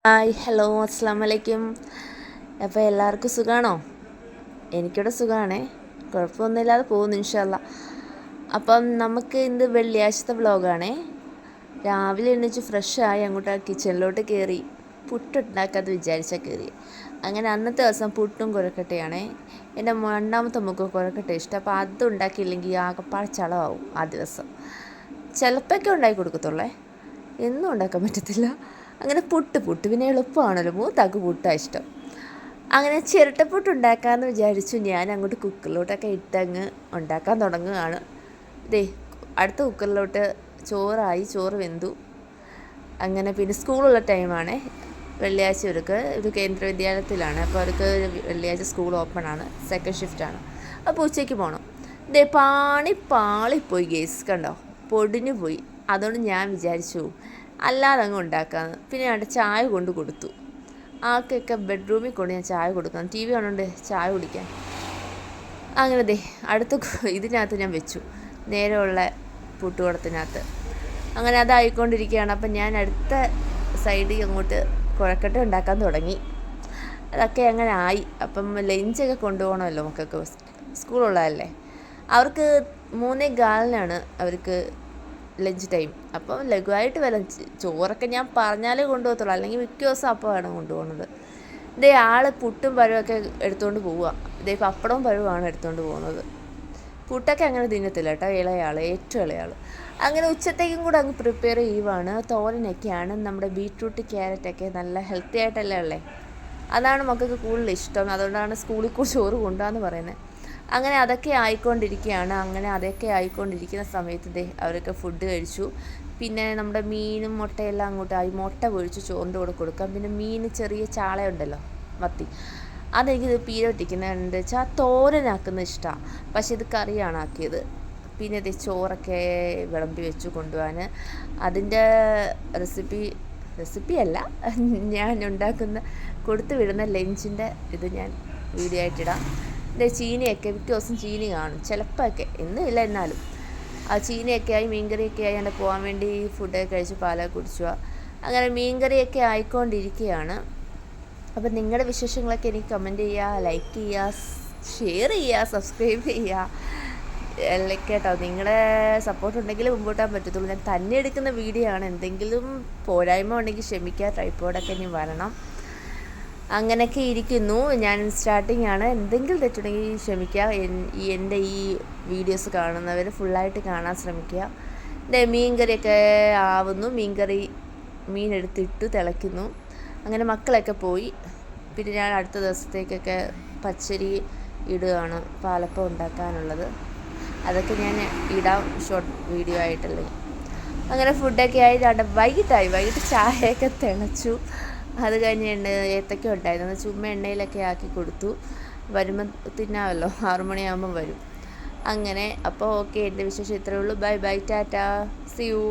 Hi hello അസ്സാം വലൈക്കും. അപ്പോൾ എല്ലാവർക്കും സുഖമാണോ? എനിക്കിവിടെ സുഖമാണേ, കുഴപ്പമൊന്നുമില്ലാതെ പോകുന്നു ഇൻഷാ അല്ലാ. അപ്പം നമുക്ക് ഇന്ന് വെള്ളിയാഴ്ചത്തെ വ്ളോഗാണേ. രാവിലെ എണീച്ച് ഫ്രഷായി അങ്ങോട്ട് കിച്ചണിലോട്ട് കയറി. പുട്ടുണ്ടാക്കാമെന്ന് വിചാരിച്ചാൽ കയറി. അങ്ങനെ അന്നത്തെ ദിവസം പുട്ടും കുഴക്കട്ടയാണേ. എൻ്റെ രണ്ടാമത്തെ മുഖം കുഴക്കട്ട ഇഷ്ടം. അപ്പോൾ അതുണ്ടാക്കിയില്ലെങ്കിൽ ആകെപ്പാടെ ചളമാവും ആ ദിവസം. ചിലപ്പോഴൊക്കെ ഉണ്ടാക്കി കൊടുക്കത്തുള്ളേ, എന്നും ഉണ്ടാക്കാൻ പറ്റത്തില്ല. അങ്ങനെ പുട്ട് പിന്നെ എളുപ്പമാണല്ലോ, മൂത്താക്ക് പുട്ടാണ് ഇഷ്ടം. അങ്ങനെ ചിരട്ടപ്പുട്ട് ഉണ്ടാക്കാമെന്ന് വിചാരിച്ചു. ഞാൻ അങ്ങോട്ട് കുക്കറിലോട്ടൊക്കെ ഇട്ടങ്ങ് ഉണ്ടാക്കാൻ തുടങ്ങുകയാണ്. ദേ അടുത്ത കുക്കറിലോട്ട് ചോറ് വെന്തു. അങ്ങനെ പിന്നെ സ്കൂളുള്ള ടൈമാണേ. വെള്ളിയാഴ്ച ഒരു കേന്ദ്ര വിദ്യാലയത്തിലാണ്. അപ്പോൾ അവർക്ക് വെള്ളിയാഴ്ച സ്കൂൾ ഓപ്പണാണ്, സെക്കൻഡ് ഷിഫ്റ്റാണ്. അപ്പോൾ ഉച്ചയ്ക്ക് പോകണം. ദേ പാളിപ്പോയി ഗേസ്, കണ്ടോ, പൊടിഞ്ഞു പോയി. അതുകൊണ്ട് ഞാൻ വിചാരിച്ചു അല്ലാതെ അങ്ങ് ഉണ്ടാക്കാമെന്ന്. പിന്നെ അവിടെ ചായ കൊണ്ട് കൊടുത്തു. ആൾക്കൊക്കെ ബെഡ്റൂമിൽ കൊണ്ട് ഞാൻ ചായ കൊടുക്കണം, ടി വി കാണുന്നുണ്ട്, ചായ കുടിക്കാൻ. അങ്ങനെ ദേ അടുത്ത ഇതിനകത്ത് ഞാൻ വെച്ചു, നേരെയുള്ള പുട്ടുകുടത്തിനകത്ത്. അങ്ങനെ അതായിക്കൊണ്ടിരിക്കുകയാണ്. അപ്പം ഞാൻ അടുത്ത സൈഡിൽ അങ്ങോട്ട് കുഴക്കട്ട ഉണ്ടാക്കാൻ തുടങ്ങി. അതൊക്കെ അങ്ങനെ ആയി. അപ്പം ലഞ്ചൊക്കെ കൊണ്ടുപോകണമല്ലോ മക്കൾക്ക്, സ്കൂളുള്ളതല്ലേ. അവർക്ക് 3:15 അവർക്ക് ലഞ്ച് ടൈം. അപ്പം ലഘുവായിട്ട് വരാം. ചോറൊക്കെ ഞാൻ പറഞ്ഞാലേ കൊണ്ടുപോകത്തുള്ളൂ, അല്ലെങ്കിൽ മിക്ക ദിവസം അപ്പമാണ് കൊണ്ടുപോകുന്നത്. ഇതേ പുട്ടും പഴമൊക്കെ എടുത്തുകൊണ്ട് പോവുക. ഇതേ പപ്പടവും പഴവുമാണ് എടുത്തുകൊണ്ട് പോകുന്നത്. പുട്ടൊക്കെ അങ്ങനെ തിന്നത്തില്ല കേട്ടോ, ഏറ്റവും ഇളയാൾ. അങ്ങനെ ഉച്ചത്തേക്കും കൂടെ അങ്ങ് പ്രിപ്പയർ ചെയ്യുവാണ്. തോരനൊക്കെയാണ് നമ്മുടെ ബീട്രൂട്ട് ക്യാരറ്റൊക്കെ നല്ല ഹെൽത്തി ആയിട്ടല്ലേ ഉള്ളത്. അതാണ് മക്കൾക്ക് കൂടുതൽ ഇഷ്ടം. അതുകൊണ്ടാണ് സ്കൂളിൽ കൂടി ചോറ് കൊണ്ടുപോകാമെന്ന് പറയുന്നത്. അങ്ങനെ അതൊക്കെ ആയിക്കൊണ്ടിരിക്കുന്ന സമയത്ത് അവരൊക്കെ ഫുഡ് കഴിച്ചു. പിന്നെ നമ്മുടെ മീനും മുട്ടയെല്ലാം അങ്ങോട്ടായി. മുട്ട പൊഴിച്ച് ചോറിൻ്റെ കൂടെ കൊടുക്കാം. പിന്നെ മീൻ ചെറിയ ചാളയുണ്ടല്ലോ, മത്തി, അതെനിക്കിത് പീരൊട്ടിക്കുന്നുണ്ട് വെച്ചാൽ തോരനാക്കുന്നത് ഇഷ്ടമാണ്. പക്ഷേ ഇത് കറിയാണ് ആക്കിയത്. പിന്നെ ചോറൊക്കെ വിളമ്പി വെച്ചു കൊണ്ടുപോകാൻ. അതിൻ്റെ റെസിപ്പിയല്ല, ഞാൻ കൊടുത്തു വിടുന്ന ലഞ്ചിൻ്റെ ഇത് ഞാൻ വീഡിയോ ആയിട്ടിടാം. ചീനിയൊക്കെ മിക്ക ദിവസം ചീനി കാണും, ചിലപ്പോഴൊക്കെ, എന്നുമില്ല എന്നാലും. ആ ചീനിയൊക്കെ ആയി, മീൻകറിയൊക്കെ ആയി അങ്ങനെ പോകാൻ വേണ്ടി ഫുഡൊക്കെ കഴിച്ച് പാലൊക്കെ കുടിച്ചു. അങ്ങനെ മീൻകറിയൊക്കെ ആയിക്കൊണ്ടിരിക്കുകയാണ്. അപ്പം നിങ്ങളുടെ വിശേഷങ്ങളൊക്കെ എനിക്ക് കമൻറ്റ് ചെയ്യുക, ലൈക്ക് ചെയ്യുക, ഷെയർ ചെയ്യുക, സബ്സ്ക്രൈബ് ചെയ്യുക എല്ലാം കേട്ടോ. നിങ്ങളുടെ സപ്പോർട്ട് ഉണ്ടെങ്കിൽ മുമ്പോട്ടാൻ പറ്റത്തുള്ളൂ. ഞാൻ തന്നെ എടുക്കുന്ന വീഡിയോ ആണ്. എന്തെങ്കിലും പോരായ്മ ഉണ്ടെങ്കിൽ ക്ഷമിക്കുക, ട്രൈപ്പോഡൊക്കെ ഇനി വരണം. അങ്ങനെയൊക്കെ ഇരിക്കുന്നു. ഞാൻ സ്റ്റാർട്ടിങ് ആണ്, എന്തെങ്കിലും തെറ്റുണ്ടെങ്കിൽ ക്ഷമിക്കുക. എൻ്റെ ഈ വീഡിയോസ് കാണുന്നവർ ഫുള്ളായിട്ട് കാണാൻ ശ്രമിക്കുക. മീൻകറിയൊക്കെ ആവുന്നു. മീനെടുത്തിട്ട് തിളയ്ക്കുന്നു. അങ്ങനെ മക്കളൊക്കെ പോയി. പിന്നെ ഞാൻ അടുത്ത ദിവസത്തേക്കൊക്കെ പച്ചരി ഇടുകയാണ്, പാലപ്പം ഉണ്ടാക്കാനുള്ളത്. അതൊക്കെ ഞാൻ ഇടാം ഷോർട്ട് വീഡിയോ ആയിട്ടല്ലേ. അങ്ങനെ ഫുഡൊക്കെ ആയി വൈകിട്ട് ചായയൊക്കെ തിളച്ചു. അത് കഴിഞ്ഞ് ഏത്തക്ക ഉണ്ടായിരുന്നു, ചുമ്മാ എണ്ണയിലൊക്കെ ആക്കി കൊടുത്തു. വരുമ്പം തിന്നാമല്ലോ, 6 മണിയാകുമ്പം വരും. അങ്ങനെ അപ്പോൾ ഓക്കെ, എൻ്റെ വിശേഷം ഇത്രയേ ഉള്ളൂ. Bye bye, tata, see U.